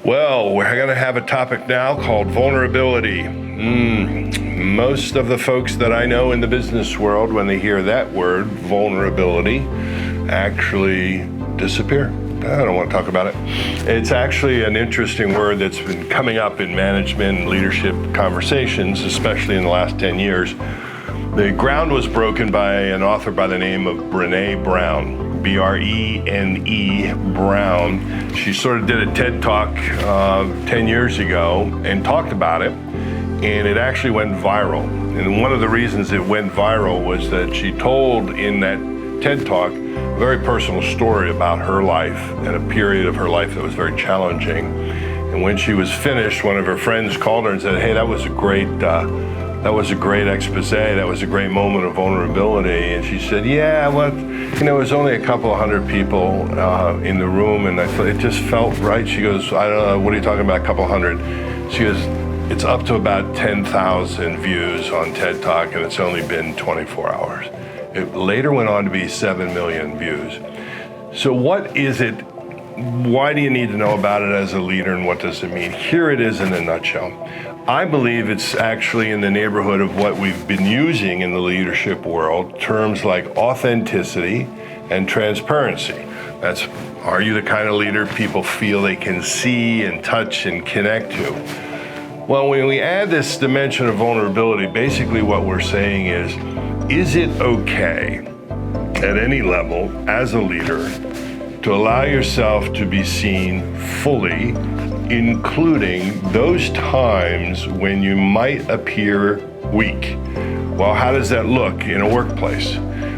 Well, we're going to have a topic now called vulnerability. Most of the folks that I know in the business world, when they hear that word, vulnerability, actually disappear. I don't want to talk about it. It's actually an interesting word that's been coming up in management and leadership conversations, especially in the last 10 years. The ground was broken by an author by the name of Brené Brown, B-R-E-N-E Brown. She sort of did a TED Talk 10 years ago and talked about it, and it actually went viral. And one of the reasons it went viral was that she told in that TED Talk a very personal story about her life and a period of her life that was very challenging. And when she was finished, one of her friends called her and said, "Hey, that was a great expose. That was a great moment of vulnerability." And she said, "Yeah, well, it was only a couple of hundred people in the room, and I thought it just felt right." She goes, "I don't know, what are you talking about, a couple hundred?" She goes, "It's up to about 10,000 views on TED Talk, and it's only been 24 hours. It later went on to be 7 million views. So what is it? Why do you need to know about it as a leader, and what does it mean? Here it is in a nutshell. I believe it's actually in the neighborhood of what we've been using in the leadership world, terms like authenticity and transparency. That's, are you the kind of leader people feel they can see and touch and connect to? Well, when we add this dimension of vulnerability, basically what we're saying is it okay at any level as a leader to allow yourself to be seen fully, including those times when you might appear weak? Well, how does that look in a workplace?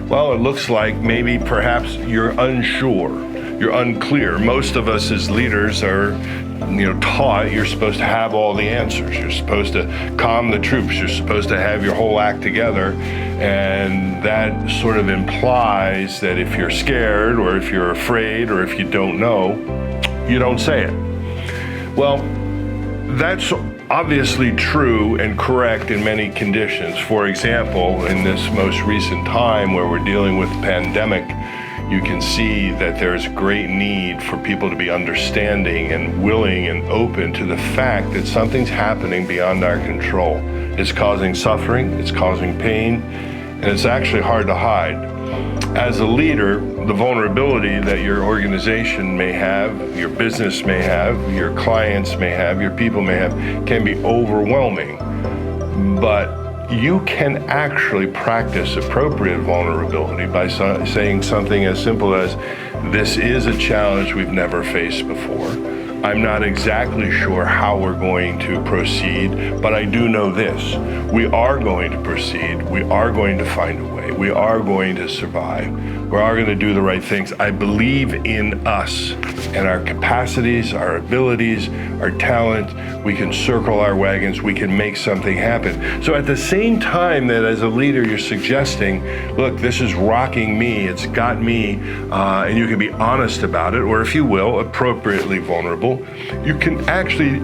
Well, it looks like maybe perhaps you're unsure, you're unclear. Most of us as leaders are taught you're supposed to have all the answers. You're supposed to calm the troops. You're supposed to have your whole act together. And that sort of implies that if you're scared or if you're afraid or if you don't know, you don't say it. Well, that's obviously true and correct in many conditions. For example, in this most recent time where we're dealing with the pandemic, you can see that there's great need for people to be understanding and willing and open to the fact that something's happening beyond our control. It's causing suffering, it's causing pain, and it's actually hard to hide. As a leader, the vulnerability that your organization may have, your business may have, your clients may have, your people may have, can be overwhelming. But you can actually practice appropriate vulnerability by saying something as simple as, "This is a challenge we've never faced before. I'm not exactly sure how we're going to proceed, but I do know this. We are going to proceed. We are going to find a way. We are going to survive. We are going to do the right things. I believe in us and our capacities, our abilities, our talent. We can circle our wagons. We can make something happen." So at the same time that as a leader you're suggesting, look, this is rocking me, it's got me, and you can be honest about it, or if you will, appropriately vulnerable, you can actually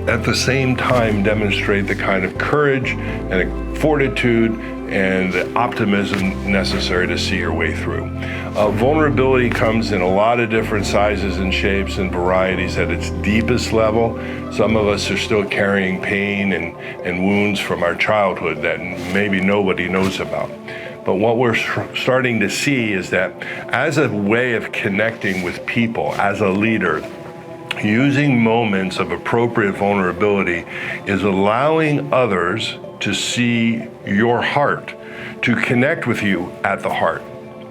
at the same time demonstrate the kind of courage and fortitude and the optimism necessary to see your way through. Vulnerability comes in a lot of different sizes and shapes and varieties at its deepest level. Some of us are still carrying pain and wounds from our childhood that maybe nobody knows about. But what we're starting to see is that as a way of connecting with people, as a leader, using moments of appropriate vulnerability is allowing others to see your heart, to connect with you at the heart.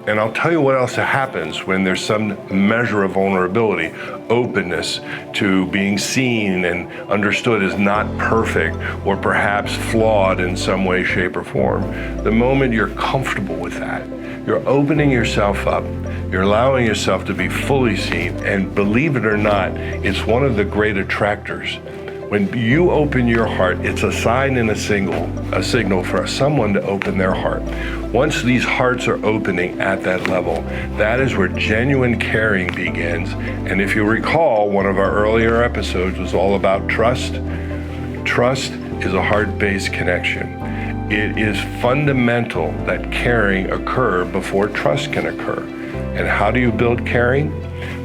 And I'll tell you what else happens when there's some measure of vulnerability, openness to being seen and understood as not perfect or perhaps flawed in some way, shape, or form. The moment you're comfortable with that, you're opening yourself up, you're allowing yourself to be fully seen, and believe it or not, it's one of the great attractors. When you open your heart, it's a sign and a signal for someone to open their heart. Once these hearts are opening at that level, that is where genuine caring begins. And if you recall, one of our earlier episodes was all about trust. Trust is a heart-based connection. it is fundamental that caring occur before trust can occur. And how do you build caring?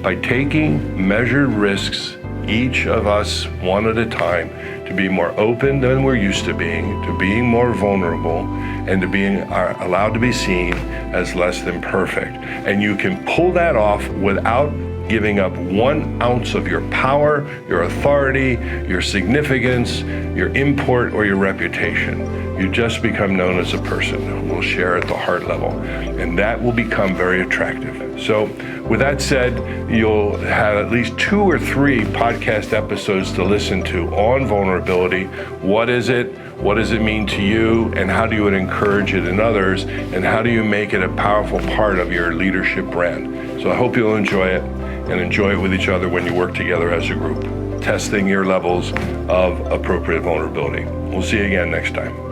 By taking measured risks, each of us one at a time, to be more open than we're used to being more vulnerable, and to being allowed to be seen as less than perfect. And you can pull that off without giving up 1 ounce of your power, your authority, your significance, your import, or your reputation. You just become known as a person who will share at the heart level, and that will become very attractive. So with that said, you'll have at least 2 or 3 podcast episodes to listen to on vulnerability. What is it? What does it mean to you? And how do you encourage it in others? And how do you make it a powerful part of your leadership brand? So I hope you'll enjoy it, and enjoy it with each other when you work together as a group, testing your levels of appropriate vulnerability. We'll see you again next time.